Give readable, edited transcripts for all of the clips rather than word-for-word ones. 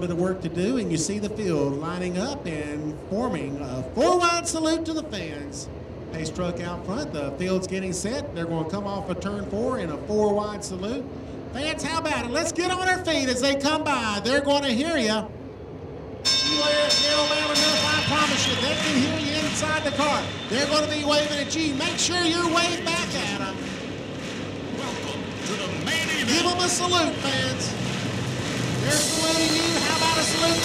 bit of work to do, and you see the field lining up and forming a 4-wide salute to the fans. Pace truck out front, the field's getting set. They're going to come off of turn 4 in a 4-wide salute. Fans, how about it? Let's get on our feet as they come by. They're going to hear you. I promise you, they can hear you inside the car. They're going to be waving at you. Make sure you're waved back at them. Welcome to the main event. Give them a salute, fans. They're saluting you. How about a salute?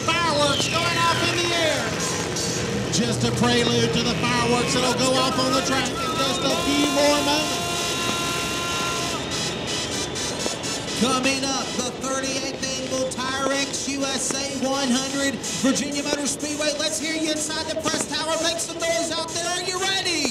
Fireworks going off in the air. Just a prelude to the fireworks that'll go off on the track in just a few more moments. Coming up, the 38th annual TireX USA 100 Virginia Motor Speedway. Let's hear you inside the press tower. Make some noise out there. Are you ready?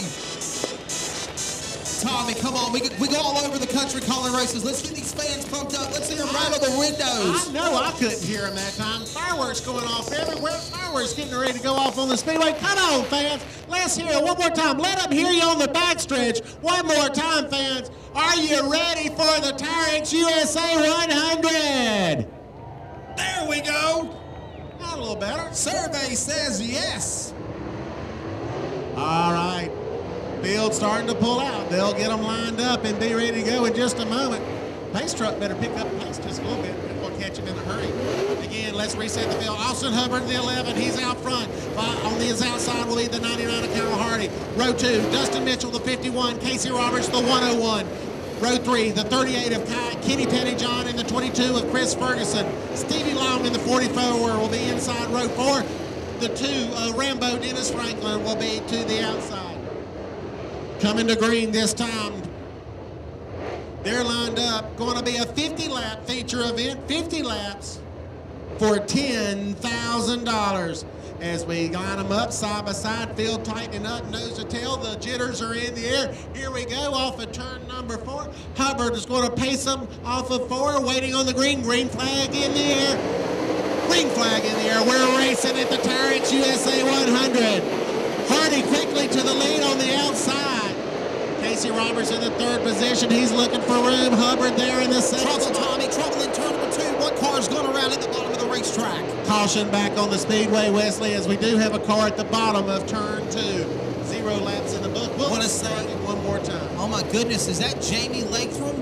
Tommy, come on. We go all over the country calling races. Let's get these fans pumped up. Let's hear them rattle the windows. I know I couldn't hear them that time. Fireworks going off everywhere. Fireworks getting ready to go off on the speedway. Come on, fans. Let's hear it one more time. Let them hear you on the backstretch. One more time, fans. Are you ready for the TireX USA 100? There we go. Not a little better. Survey says yes. All right. Field starting to pull out. They'll get them lined up and be ready to go in just a moment. Pace truck better pick up pace just a little bit. We'll catch him in a hurry. Again, let's reset the field. Austin Hubbard, the 11. He's out front. On his outside will be the 99 of Kyle Hardy. Row 2, Dustin Mitchell, the 51. Casey Roberts, the 101. Row 3, the 38 of Kenny Pettyjohn and the 22 of Chris Ferguson. Stevie Long in the 44 will be inside row 4. The 2 Rambo Dennis Franklin will be to the outside. Coming to green this time. They're lined up. Going to be a 50-lap feature event. 50 laps for $10,000. As we line them up side by side, field tightening up, nose to tail. The jitters are in the air. Here we go off of turn number 4. Hubbard is going to pace them off of 4, waiting on the green. Green flag in the air. Green flag in the air. We're racing at the TireX USA 100. Hardy quickly to the lead on the outside. Casey Roberts in the 3rd position. He's looking for room. Hubbard there in the 2nd. Trouble, Tommy. Trouble in turn number 2. One car's going around at the bottom of the racetrack. Caution back on the speedway, Wesley, as we do have a car at the bottom of turn 2. 0 laps in the book. We'll Want to say it one more time. Oh my goodness, is that Jamie Latham?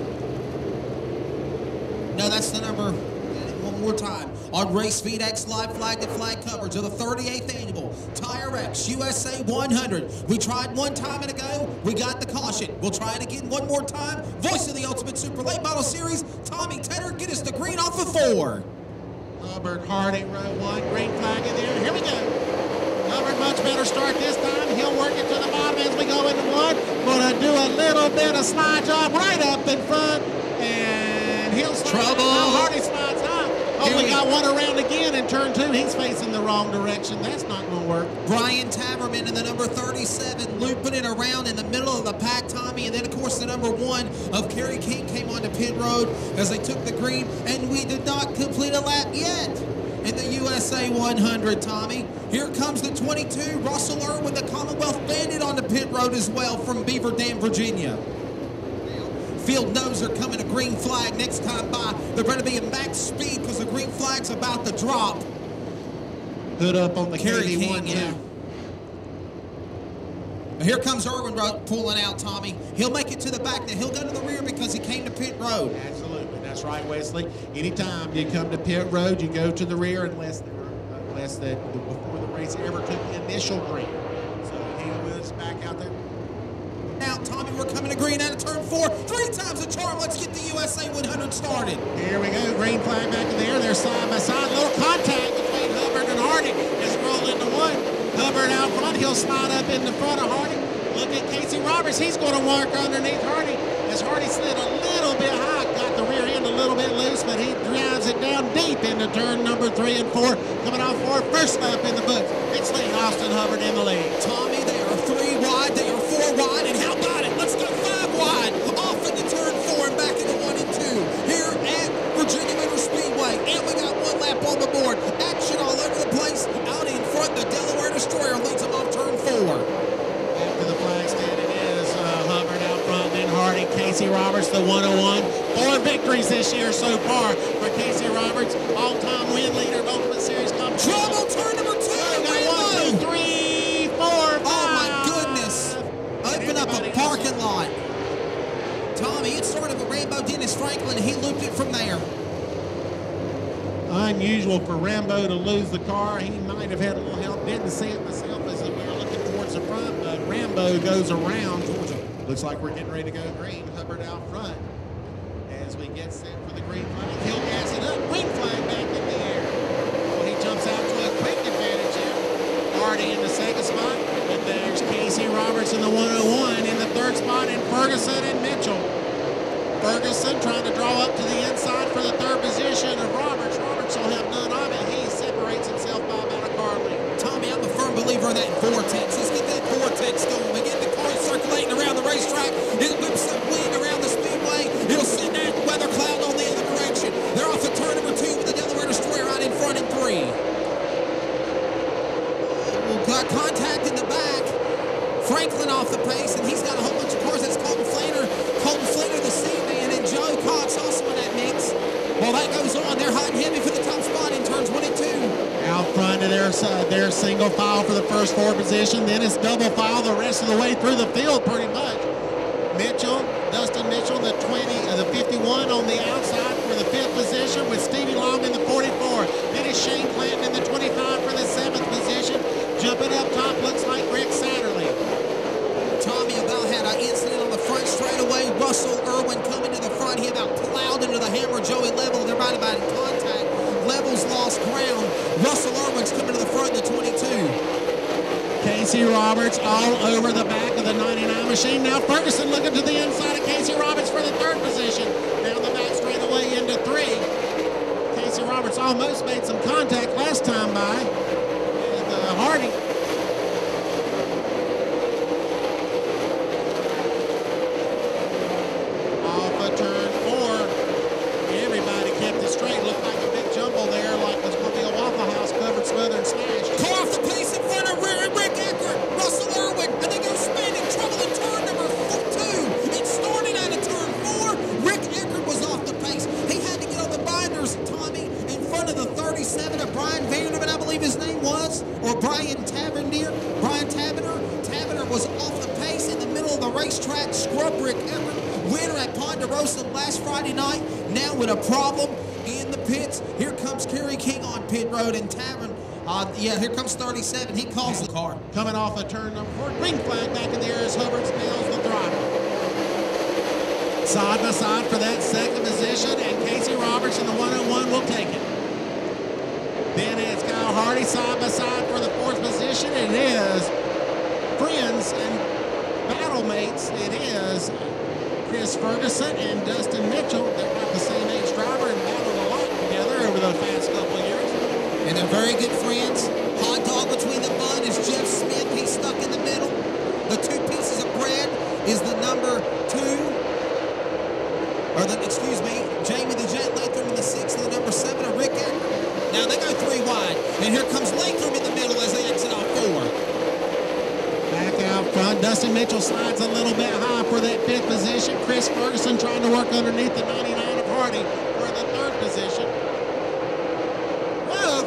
No, that's the number. One more time. On Race Feed X Live Flag to Flag coverage of the 38th annual TireX USA 100. We tried one time and ago. We got the caution. We'll try it again one more time. Voice of the Ultimate Super Late Model Series, Tommy Tedder, get us the green off of 4. Hubbard, Hardy, row 1, green flag in there. Here we go. Hubbard, much better start this time. He'll work it to the bottom as we go into 1. Going to do a little bit of slide job right up in front. And he'll slide. Trouble. Hardy slides high. Oh, we got one around again in turn 2. He's facing the wrong direction. That's not going to work. Brian Taverman in the number 37, looping it around in the middle of the pack, Tommy. And then, of course, the number 1 of Kerry King came onto pit road as they took the green. And we did not complete a lap yet in the USA 100, Tommy. Here comes the 22, Russell Irwin, the Commonwealth Bandit, on the pit road as well from Beaver Dam, Virginia. Field knows they're coming a green flag next time by. They're going to be at max speed because the green flag's about to drop. Hood up on the Kerry KD1, King, yeah. Here comes Irwin pulling out, Tommy. He'll make it to the back. Now he'll go to the rear because he came to pit road. Absolutely. That's right, Wesley. Anytime you come to pit road, you go to the rear unless before the race ever took the initial green. So he was back out there. Now, Tommy, we're coming to green out of turn 4. 3 times the charm. Let's get the USA 100 started. Here we go. Green flag back in the air. They're side by side. Little contact between Hubbard and Hardy as we roll into 1. Hubbard out front. He'll slide up in the front of Hardy. Look at Casey Roberts. He's going to work underneath Hardy as Hardy slid a little bit high. Got the rear end a little bit loose, but he drives it down deep into turn number 3 and 4. Coming off 4. First lap in the books. It's lead Austin Hubbard in the lead. Tommy, they are 3 wide. They are 4 wide. And how about it? Let's go 5 wide. Off into turn 4 and back into 1 and 2. Here at Virginia Motor Speedway. And we got 1 lap on the board. Action all over the place. Out in front, the Delaware Destroyer leads them off turn 4. After the flag stand, it is Hubbard out front, then Hardy, Casey Roberts, the 101. 4 victories this year so far for Casey Roberts, all-time win leader of Ultimate Series competition. Trouble, turn number 2. Got 1, 2, 3, 4, 5. Oh my goodness. Open up a parking lot. Tommy, it started with Rambo Dennis Franklin, and he looped it from there. Unusual for Rambo to lose the car. He might have had a little help. Didn't see it myself as we were looking towards the front, but Rambo goes around towards it. Looks like we're getting ready to go green. Hubbard out front as we get set for the green flag. He'll gas it up. Green flag back in the air. Well, he jumps out to a quick advantage here. Hardy in the second spot. And there's Casey Roberts in the 101 in the third spot, and Ferguson and Mitchell. Ferguson trying to draw up to the inside for the third position of Roberts. Roberts will have none of it. He separates himself by about a car length. Tommy, I'm a firm believer in that vortex. Let's get that vortex going. We get the car circulating around the racetrack. It whips up wind around the speedway. It'll send that weather cloud on the other direction. They're off to turn number 2 with the Delaware Destroyer right in front in 3. We've got contact in the back. Franklin off the pace, and he's got a whole bunch of cars. That's Colton Flaner, the C-Man, and Joe Cox also in that mix. Well, that goes on. They're hot and heavy for the top spot in turns 1 and 2. Out front of their single file for the first 4 position. Then it's double file the rest of the way through the field pretty much. Dustin Mitchell, the 51 on the outside for the 5th position with Stevie Long in the 44. Then it's Shane Clanton in the 25 for the 7th position. Jumping up top looks like Rick Satterley. Tommy about had an incident on the front straightaway. Russell Irwin coming to the front. He about plowed into the hammer. Joey Level, they're about in contact. Level's lost ground. Russell Irwin's coming to the front in the 22. Casey Roberts all over the back of the 99 machine. Now Ferguson looking to the inside of Casey Roberts for the 3rd position. Down the back straightaway into 3. Casey Roberts almost made some contact last time by. And Hardy. Off of turn 4. Everybody kept it straight. Looked like a big jumble there, like there's going to be a Waffle House covered, smothered, and smashed. Car off the pace in front of Rick Eckert, Russell Irwin, and they go spinning. Trouble in turn number 2. It started out of turn 4. Rick Eckert was off the pace. He had to get on the binders, Tommy, in front of the 37 of Brian Vanderman, I believe his name was, or Brian Tavernier. Brian Taverner was off the pace in the middle of the racetrack. Scrub Rick Eckert, winner at Ponderosa last Friday night, now with a problem in the pits. Here comes Kerry King on pit road, and Tavern. Here comes 37. He calls the car. Coming off of turn number 4. Green flag back in the air as Hubbard nails the throttle. Side by side for that 2nd position, and Casey Roberts in the 101 will take it. Then it's Kyle Hardy side by side for the 4th position. It is friends and battle mates. It is Chris Ferguson and Dustin Mitchell. They're about the same age driver and battled a lot together over the past couple of years. And they're very good friends. Hot dog between the bun is Jeff Smith. He's stuck in the middle. The 2 pieces of bread is the number 2. Jamie the Jet Latham in the 6 and the number 7 of Rick Eckert. Now they go 3 wide. And here comes Latham in the middle as they exit off 4. Back out front. Dustin Mitchell slides a little bit high for that 5th position. Chris Ferguson trying to work underneath the 99 of Hardy for the 3rd position.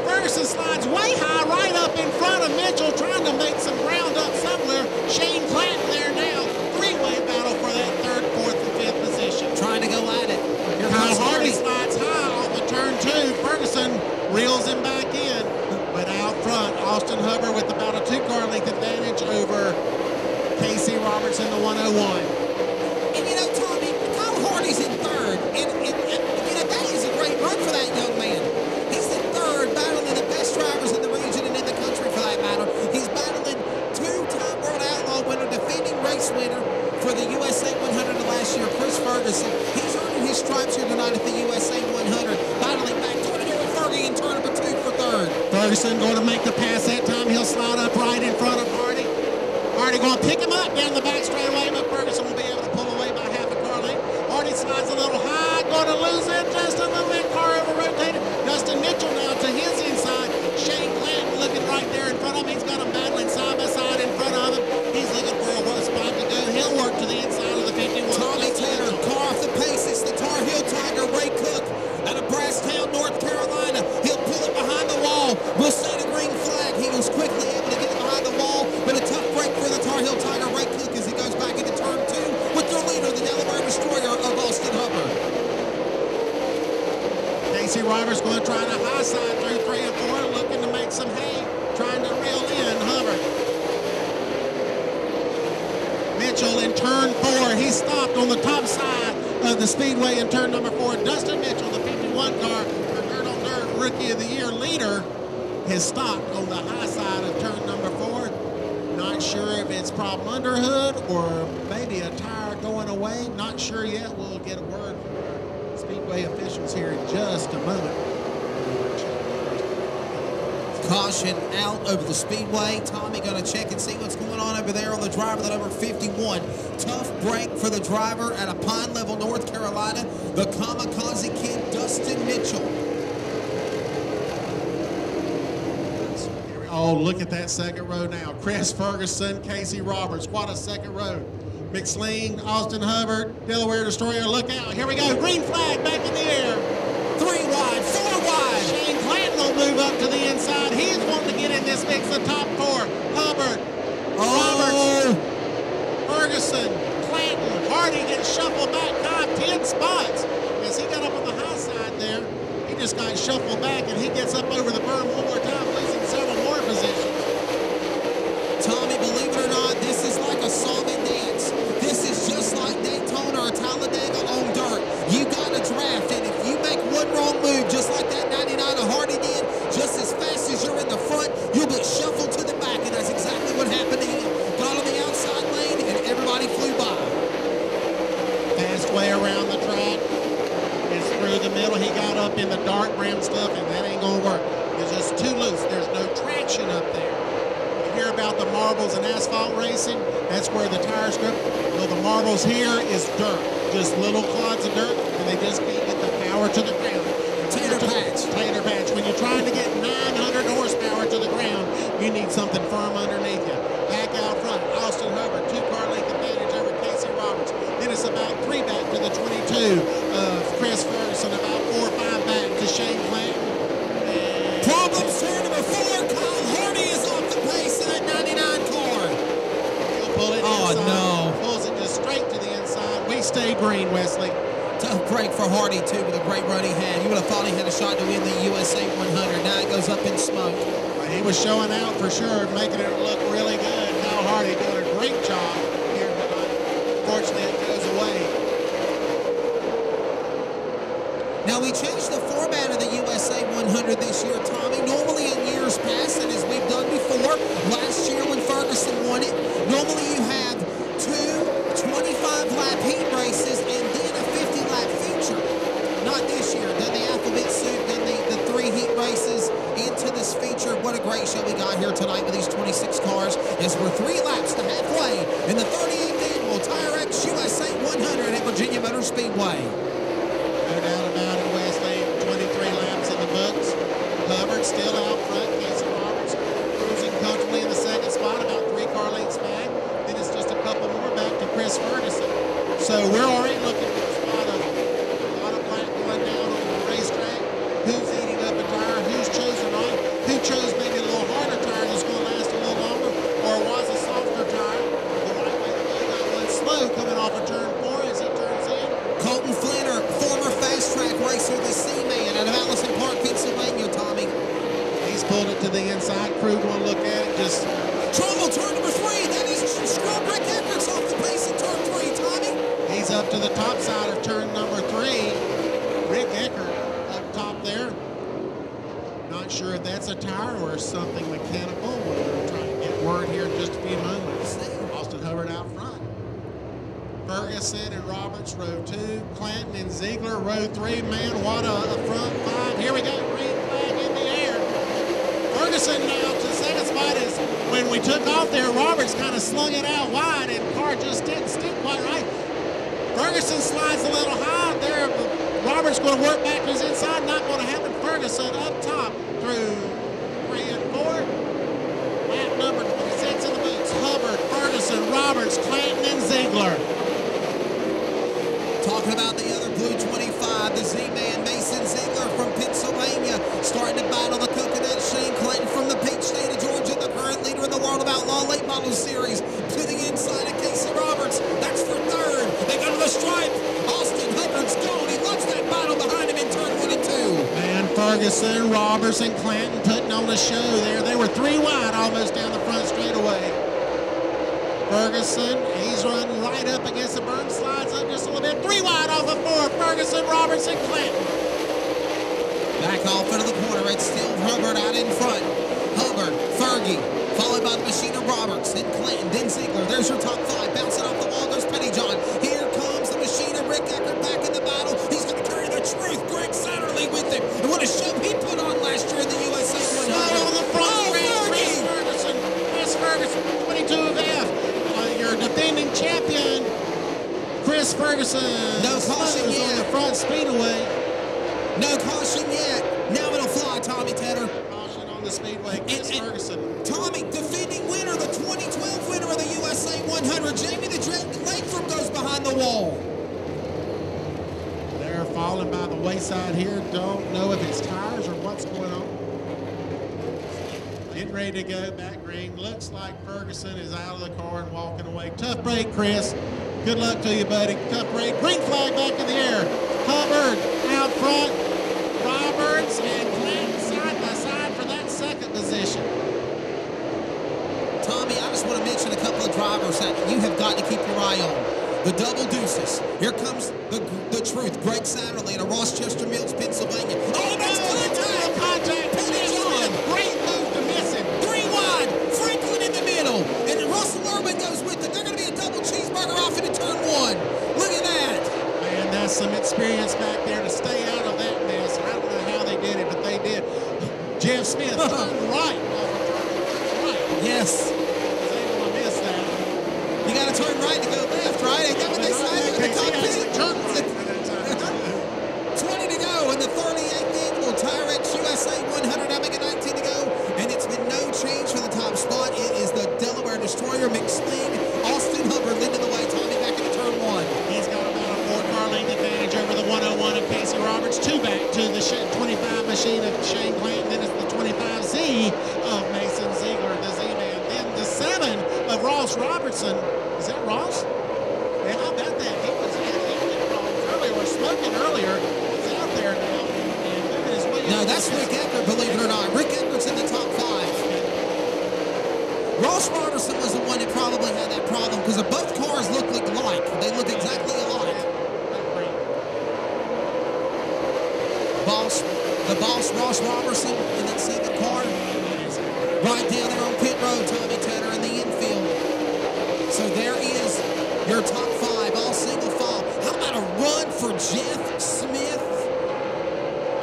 Ferguson slides way high right up in front of Mitchell, trying to make some ground up somewhere. Shane Clanton there now. 3-way battle for that 3rd, 4th, and 5th position. Trying to go at it. Here Kyle Hardy slides high off of turn 2. Ferguson reels him back in. But out front, Austin Hubbard with about a 2-car length advantage over Casey Roberts in the 101. And you know, Tommy, Kyle Hardy's in 3rd. And that is a great run for that young man. He's in 3rd, battling the best drivers in the region and in the country for that matter. He's battling 2-time World Outlaw winner, defending race winner for the USA 100 of last year, Chris Ferguson. He's earning his stripes here tonight at the USA 100, battling back toward Fergie in turn number 2 for 3rd. Ferguson going to make the pass that time. He'll slide up right in front of Hardy. Hardy going to pick him up down the back straightaway, but Ferguson will be able to pull away by half a car length. Hardy slides a little high, going to lose it just a little bit. Car over-rotated. Dustin Mitchell now to his inside. Shane Clanton looking right there in front of him. He's got him battling side by side in front of him. He's looking for a spot to go. He'll work to the inside of the 51. Tommy Taylor, car off the pace. It's the Tar Heel the speedway in turn number 4. Dustin Mitchell, the 51 car, for Dirt on Dirt Rookie of the Year leader, has stopped on the high side of turn number 4. Not sure if it's problem under hood or maybe a tire going away. Not sure yet. We'll get a word from speedway officials here in just a moment. Caution out over the speedway. Tommy going to check and see what's going on over there on the driver, the number 51. Tough break for the driver at a Pine Level, North Carolina. The Kamikaze Kid, Dustin Mitchell. Oh, look at that second row now. Chris Ferguson, Casey Roberts. What a second row. McSleen, Austin Hubbard, Delaware Destroyer. Look out. Here we go. Green flag back in the air. 3 wide, 4 wide. Shane Clanton will move up to the inside. He's wanting to get in this mix, the top 4. Hubbard, Roberts, Ferguson, Clanton. Hardy gets shuffled back 5-10 spots. As he got up on the high side there, he just got shuffled back, and he gets up over the berm one more time, losing several more positions. Tommy, believe it or not, this is like a song and dance. This is just like Daytona or Talladega on dirt. You got a draft, and if you make one wrong move, just like that 99 of Hardy did, just as fast as you're in the front, you'll be shuffled to the back, and that's exactly what happened to him. Got on the outside lane, and everybody flew by. Fast way around the track is through the middle. He got up in the dark brown stuff, and that ain't gonna work. It's just too loose. There's no traction up there. You hear about the marbles and asphalt racing? That's where the tires grip. Well, the marbles here is dirt, just little clods of dirt, and they just can't get the power to the ground. Tater patch. Tater patch. When you're trying to get 900 horsepower to the ground, you need something firm underneath you. Back out front, Austin Hubbard, 2-car length advantage over Casey Roberts. Then it's about 3 back to the 22 of Chris Ferguson, about 4 or 5 back to Shane Clanton. Problems turn number 4. Kyle Hardy is off the pace in that 99 car. He'll pull it inside. No. Pulls it just straight to the inside. We stay green, Wesley. Tough break for Hardy, too, with a great run he had. You would have thought he had a shot to win the USA 100. Now it goes up in smoke. He was showing out for sure, making it look really good. Kyle Hardy doing a great job here tonight. Fortunately, it goes away. Now, we changed the format of the USA 100 this year, Tommy. Normally in years past, and as we've done before, last year when Ferguson won it, normally you have 2 25-lap heat races and then a 50-lap feature. Not this year. Done the alphabet soup, done the 3 heat races into this feature. What a great show we got here tonight with these 26 cars as we're 3 laps to halfway in the 38th annual TireX USA 100 at Virginia Motor Speedway. No doubt about it, Wesley. 23 laps in the books. Hubbard still out front. Casey Roberts cruising comfortably in the second spot, about 3-car lengths back. Then it's just a couple more back to Chris Ferguson. So we're already looking for a spot of a lot of black going down on the racetrack. Who's eating up a tire? Who's chosen right? Who chose maybe a little harder tire that's going to last a little longer? Or was a softer tire? The right way to go got one slow coming off of turn 4 as he turns in. Colton Flinner, former fast track racer, the C-Man out of Allison Park, Pennsylvania, Tommy. He's pulled it to the inside. Crew going to look at it. Just Trouble, turn number 3. That is Scrub Rick Eckert's off the pace in turn 3, Tommy. he's up to the top side of turn number 3. Rick Eckert up top there. Not sure if that's a tire or something mechanical. We'll try to get word here in just a few moments. Austin Hubbard out front. Ferguson and Roberts, row 2. Clanton and Ziegler, row 3. Man, what a front 5. Here we go. Green flag in the air. Ferguson now to second spot. Is when we took off there, Roberts kind of slung it out wide and car just didn't stick quite right. Ferguson slides a little high there. Roberts going to work back to his inside. Not going to happen. Ferguson up top through 3 and 4. Lap number 26 in the boots. Hubbard, Ferguson, Roberts, Clanton, and Ziegler. Talking about the other blue 25, the Z-Man Mason Ziegler from Pennsylvania, starting to battle the coconut. Shane Clanton from the Peach State of Georgia, the current leader in the World of Outlaw Late Model Series, to the inside of Casey Roberts. That's for third. They go to the stripe. Austin Hubbard's gone. He loves that battle behind him in turn 1 and 2. And Ferguson, Roberts, and Clanton putting on a show there. They were 3 wide almost down the front straightaway. Ferguson, he's running right up against the berm, slides up just a a little bit. 3 wide off of 4. Ferguson, Robertson, Clinton. Back off into the corner. It's still Hubbard out in front. Hubbard, Fergie, followed by the machine of Roberts, then Clinton, then Ziegler. There's your top 5. Bouncing off the wall goes Pettyjohn. Here comes the machine of Rick Eckert back in the battle. He's going to carry the truth. Greg Satterley with him. And what a show he put on last year in the USA 100. On the front range, Chris Ferguson, 22 of F. Your defending champion, Chris Ferguson. No caution yet. On the front speedway. No caution yet. Now it'll fly, Tommy Tedder. Caution on the speedway, Chris Ferguson. Tommy, defending winner, the 2012 winner of the USA 100. Jamie the Drake Latham goes behind the wall. They're falling by the wayside here. Don't know if it's tires or what's going on. Getting ready to go back green. Looks like Ferguson is out of the car and walking away. Tough break, Chris. Good luck to you, buddy. Tough break. Green flag back in the air. Hubbard out front. Roberts and Clinton side by side for that second position. Tommy, I just want to mention a couple of drivers that you have got to keep your eye on. The double deuces. Here comes the truth. Greg Satterley out of Rochester Mills, Pennsylvania. Oh, that's contact! Contact. Pettyjohn. Great move to miss him. 3 wide. Franklin in the middle. And then Russell Urban goes with it. They're going to be a double cheeseburger off into turn 1. Look at that. Man, that's some experience back there to stay out of that mess. I don't know how they did it, but they did. Jeff Smith turned right. Yes. Was able to miss that. You got to turn right to go left, right? Ain't that what they say in the cockpit? 20 to go in the 38th annual TireX USA 100. I'm making 19 to go, and it's been no change for the top spot. It is the Delaware Destroyer McSling. Austin Hubbard leading the way. Tommy back into turn 1. He's got about a 4-car length advantage over the 101 of Casey Roberts. 2 back to the 25 machine of Shane Clanton. Then it's the 25Z of Mason Ziegler, the Z-Man. Then the 7 of Ross Robertson. Is that Ross? Yeah, how about that? He was earlier. We're smoking earlier. He's out there now. And moving his way. No, that's Rick Eckert, believe it or not. Rick Eckert's in the top 5. Ross Robertson was the one that probably had that problem because both cars look alike. They look exactly alike. The boss, Ross Robertson, in that 7th car. Right down there on pit road, Tommy Tedder in the infield. So there is your top 5, all single file. How about a run for Jeff Smith?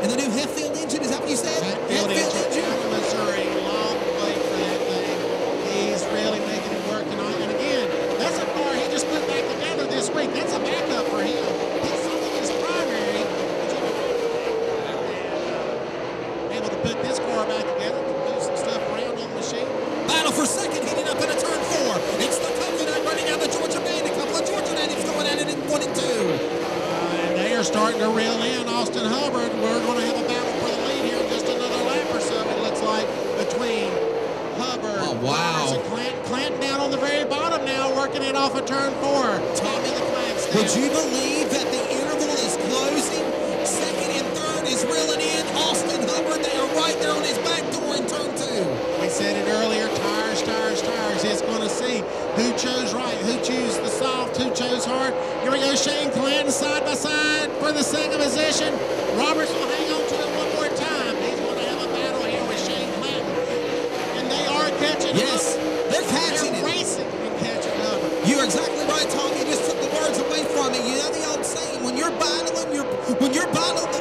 And the new Heffield engine, is that what you said? Heffield engine. Missouri, long way for that thing. He's really making it work tonight. And again, that's a car he just put back together this week. That's a backup for him. He's something his primary. Able to put this car back together, do some stuff around on the machine. Battle for second, heating up into turn 4. It's the Coconut running out the Georgia Band. A couple of Georgia natives going at it in 1 and 2. And they are starting to reel in Austin Hubbard. We're going to have a battle for the lead here in just another lap or so, it looks like, between Hubbard, Roberts, and Clanton. Clanton down on the very bottom now, working it off of turn 4. Tommy the flag stand. Would you believe that the interval is closing? Second and third is reeling in Austin Hubbard. They are right there on his back door in turn 2. We said it earlier, tires, tires, tires. It's going to see who chose right, who chose the soft, who chose hard. Here we go, Shane Clanton side by side for the second position. Roberts will hang on to it one more time. He's going to have a battle here with Shane Clanton. And they are catching up. Yes, they're catching They're it. racing and catching up. You're exactly right, Tom. You just took the words away from me. You know the old saying, when you're battling, the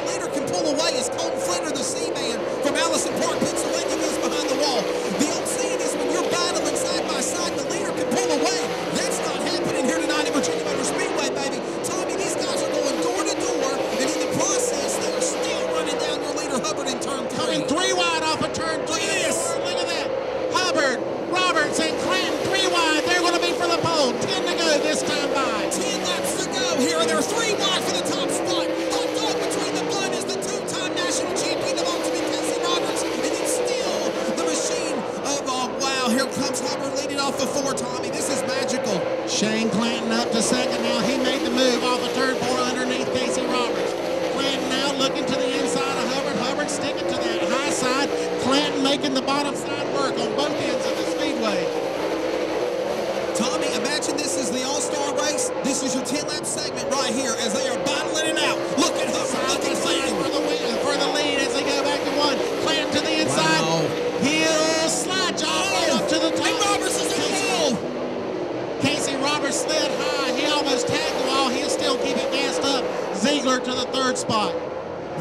leader can pull away. As Colton Flinter, the C-Man from Allison Park, Pennsylvania, goes behind the wall. The old saying is when you're battling side by side, the leader can pull away. That's not happening here tonight at Virginia Motor Speedway, baby. Tommy, these guys are going door to door, and in the process, they are still running down your leader, Hubbard, in turn 3. Coming 3 wide off of turn 3. Look at this. Look at that. Hubbard, Roberts, and Clanton 3 wide. They're going to be for the pole. 10 to go this time by. 10 laps to go here, and they're 3 wide for the top spot. Hot dog between the blood is the 2-time national champion of ultimate, Casey Roberts, and it's still the machine of, oh, wow, here comes Hubbard leading off the 4, Tommy. This is magical. Shane Clanton up to second now. He made the move off of turn 4 underneath Casey Roberts. Clanton now looking to the inside of Hubbard. Hubbard sticking to that high side. Clanton making the bottom side work on both ends of the speedway. Tommy, imagine this this is the All-Star race. This is your 10-lap segment right here as they are battling it out. Look at Hubbard, look at Clanton. For the lead as they go back to one. Clanton to the inside. Wow. He'll slide John right up to the top. And Roberts is in the hole. Casey Roberts slid high. He almost tagged the wall. He'll still keep it gassed up. Ziegler to the third spot.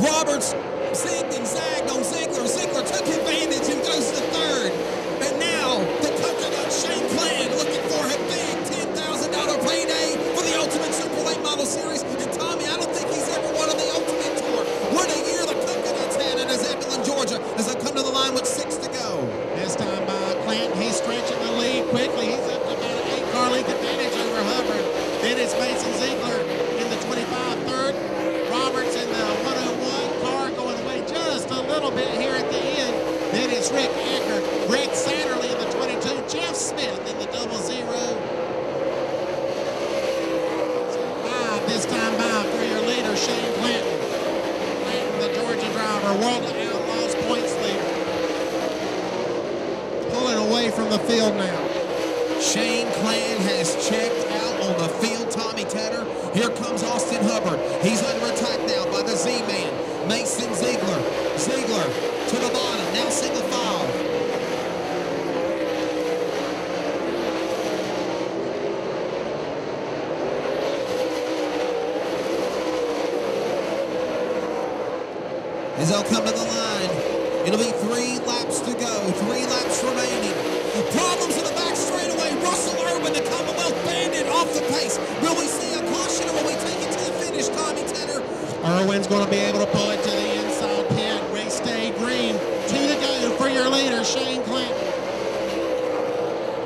Roberts zigged and zagged on Ziegler. Ziegler took advantage and goes to third. And now the coconut Shane Clanton looking for a big $10,000 payday for the Ultimate Super Late Model Series. And Tommy, I don't think he's ever won on the Ultimate Tour. What a year the coconuts had in Zebulon, Georgia, as they come to the line with 6 to go. This time by Clanton, he's stretching the lead quickly. He's up to about an 8-car lead advantage over Hubbard. Then it's Mason Ziegler in the 25 third. Roberts in the 101 car going away just a little bit here at the end. Then it's Rick Eckert, Greg Satterley in the 22, Jeff Smith in the 00. This time by for your leader, Shane Clanton. Clanton, the Georgia driver, World of Outlaws points leader. Pulling away from the field now. Shane Clanton has checked out on the field, Tommy Tedder. Here comes Austin Hubbard. He's under attack now by the Z-Man, Mason Ziegler. Ziegler to the bottom, now single file. As they'll come to the line, it'll be 3 laps to go, 3 laps remaining. Problems in the back straightaway. Russell Urban, the Commonwealth Bandit, off the pace. Will we see a caution or will we take it to the finish, Tommy Tedder? Irwin's going to be able to pull it to the inside pit. Race day green. 2 to go for your leader, Shane Clanton.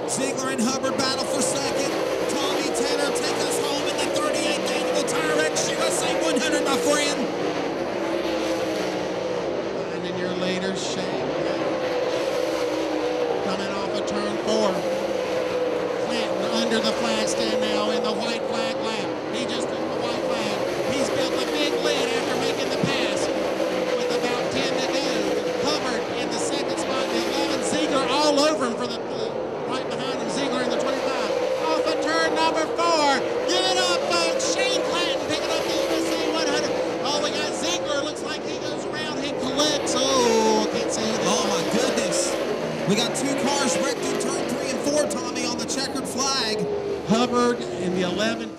Ziegler and Hubbard battle for second. Tommy Tedder, take us home in the 38th annual TireX USA 100, my friend. Finding your leader, Shane Clanton. Coming off of turn 4. Clanton under the flag stand now in the white flag lap. He just took the white flag. He's built a big lead after making the pass with about 10 to go. Hubbard in the second spot, the 11. Ziegler all over him for the right behind him. Ziegler in the 25. Off of turn number 4. Give it up, folks. Shane Clanton picking up the USA 100. Oh, we got Ziegler. Looks like he goes around and collects. Oh, I can't say that. Oh, my goodness. We got 2 cars wrecked in turn 3 and 4, Tommy, on the checkered flag. Hubbard in the 11